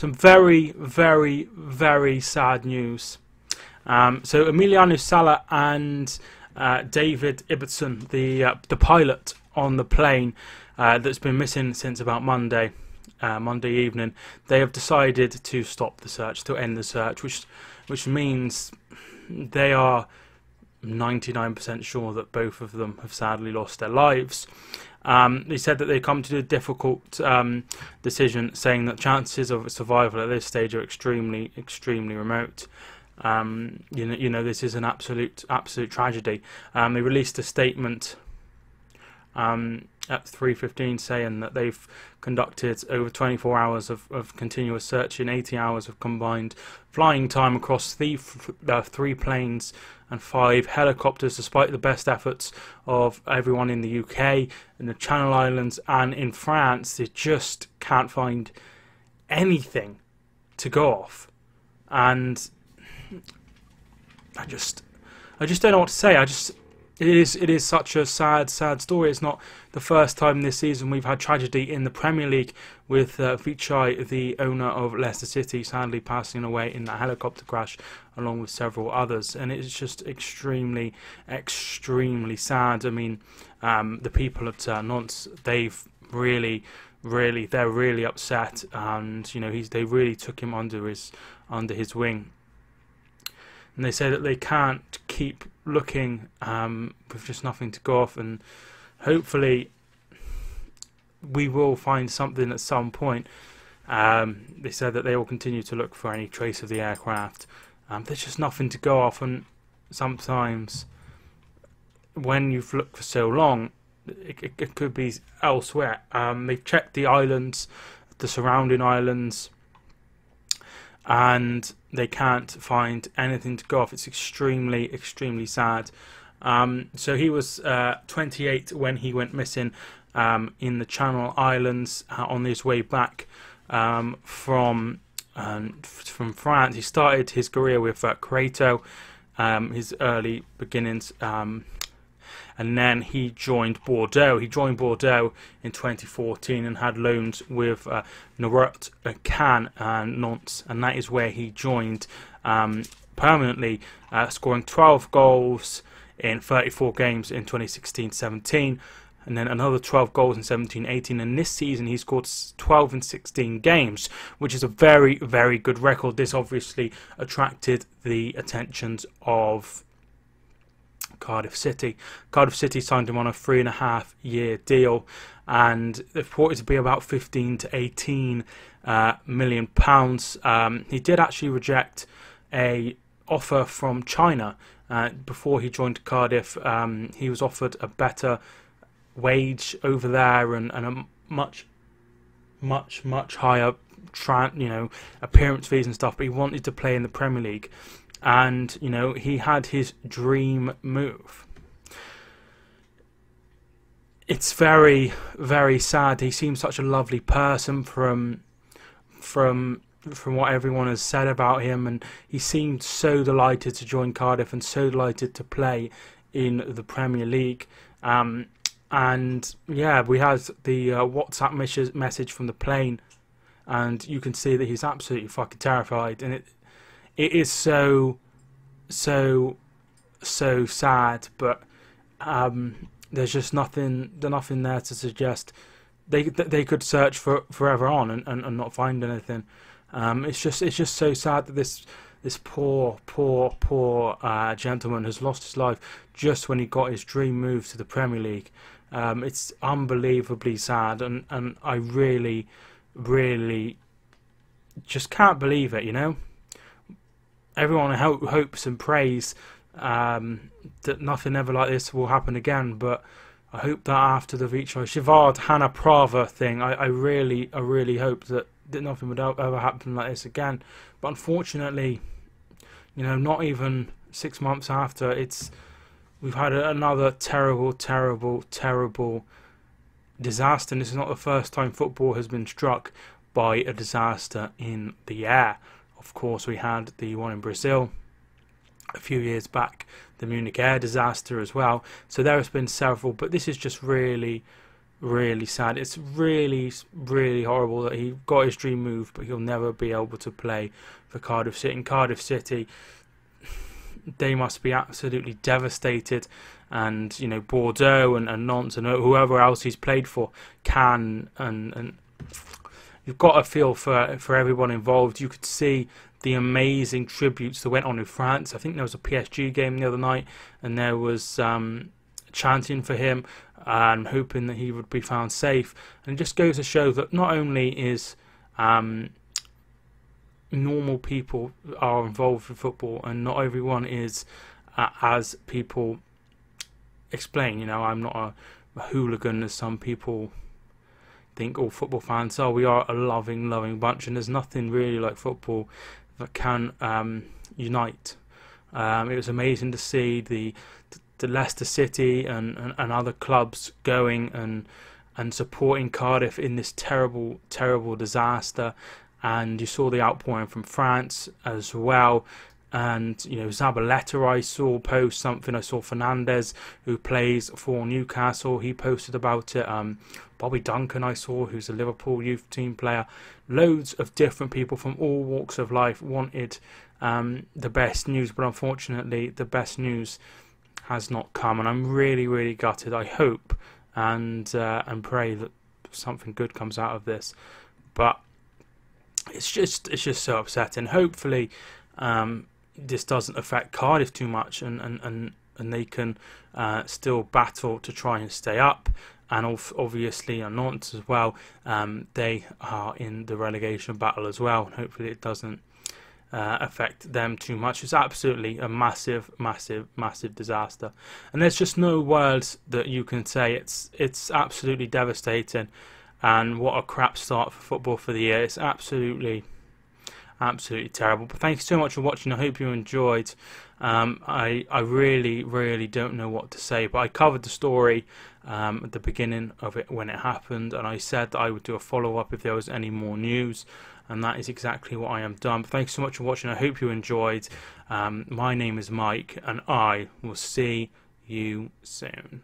some very, very, very sad news. So Emiliano Sala and David Ibbotson, the pilot on the plane that's been missing since about Monday evening, they have decided to stop the search, to end the search, which means they are 99% sure that both of them have sadly lost their lives. They said that they come to a difficult decision, saying that chances of survival at this stage are extremely, extremely remote. You know, this is an absolute tragedy. They released a statement at 3:15 saying that they've conducted over 24 hours of continuous searching, 80 hours of combined flying time across three planes and 5 helicopters, despite the best efforts of everyone in the UK, in the Channel Islands and in France. They just can't find anything to go off, and I just don't know what to say. It is such a sad story. It's not the first time this season we've had tragedy in the Premier League, with Vichai, the owner of Leicester City, sadly passing away in that helicopter crash, along with several others. And it's just extremely, extremely sad. I mean, the people at Nantes, they're really upset, and you know, they really took him under his wing. And they say that they can't keep looking with just nothing to go off, and hopefully we will find something at some point. They said that they will continue to look for any trace of the aircraft. There's just nothing to go off, and sometimes when you've looked for so long, it could be elsewhere. They've checked the islands, the surrounding islands, and they can't find anything to go off. It's extremely, extremely sad. So he was 28 when he went missing in the Channel Islands on his way back from France. He started his career with Crato, his early beginnings, and then he joined Bordeaux. He joined Bordeaux in 2014 and had loans with Narot, Cannes and Nantes, and that is where he joined permanently, scoring 12 goals in 34 games in 2016-17, and then another 12 goals in 17-18, and this season he scored 12 in 16 games, which is a very, very good record. This obviously attracted the attentions of Cardiff City. Cardiff City signed him on a 3.5-year deal, and they've reported to be about 15 to 18 million pounds. He did actually reject a offer from China before he joined Cardiff. He was offered a better wage over there and a much higher appearance fees and stuff, but he wanted to play in the Premier League. And you know, he had his dream move. It's very, very sad. He seems such a lovely person from what everyone has said about him, and he seemed so delighted to join Cardiff and so delighted to play in the Premier League. And yeah, we had the WhatsApp message from the plane, and you can see that he's absolutely fucking terrified, and it is so sad, but there's just nothing there to suggest they could search for forever on and not find anything. It's just so sad that this poor gentleman has lost his life just when he got his dream move to the Premier League. It's unbelievably sad, and I really just can't believe it, you know. Everyone hopes and prays that nothing ever like this will happen again, but I hope that after the Vichai Shivard Hannah Prava thing, I really hope that nothing would ever happen like this again. But unfortunately, you know, not even 6 months after, we've had another terrible disaster, and this is not the first time football has been struck by a disaster in the air. Of course, we had the one in Brazil a few years back, the Munich air disaster as well. So there has been several, but this is just really really sad. It's really, really horrible that he got his dream move, but he'll never be able to play for Cardiff City. In Cardiff City, they must be absolutely devastated, and you know, Bordeaux and Nantes and whoever else he's played for can, and you've got to feel for everyone involved. You could see the amazing tributes that went on in France. I think there was a PSG game the other night, and there was chanting for him and hoping that he would be found safe. And it just goes to show that not only is normal people are involved with football, and not everyone is as people explain. You know, I'm not a hooligan as some people think all football fans are. We are a loving bunch, and there's nothing really like football that can unite. It was amazing to see the Leicester City and other clubs going and supporting Cardiff in this terrible disaster. And you saw the outpouring from France as well. And you know, Zabaleta, I saw post something. I saw Fernandez, who plays for Newcastle, he posted about it. Bobby Duncan, I saw, who's a Liverpool youth team player. Loads of different people from all walks of life wanted the best news, but unfortunately the best news has not come, and I'm really gutted. I hope and pray that something good comes out of this, but it's just so upsetting. Hopefully this doesn't affect Cardiff too much, and they can still battle to try and stay up. And obviously Nantes as well, they are in the relegation battle as well, and hopefully it doesn't affect them too much. It's absolutely a massive disaster, and there's just no words that you can say. It's absolutely devastating, and what a crap start for football for the year. It's absolutely terrible. But thank you so much for watching. I hope you enjoyed. I really don't know what to say, but I covered the story at the beginning of it when it happened, and I said that I would do a follow-up if there was any more news, and that is exactly what I am done. But thanks so much for watching. I hope you enjoyed. My name is Mike, and I will see you soon.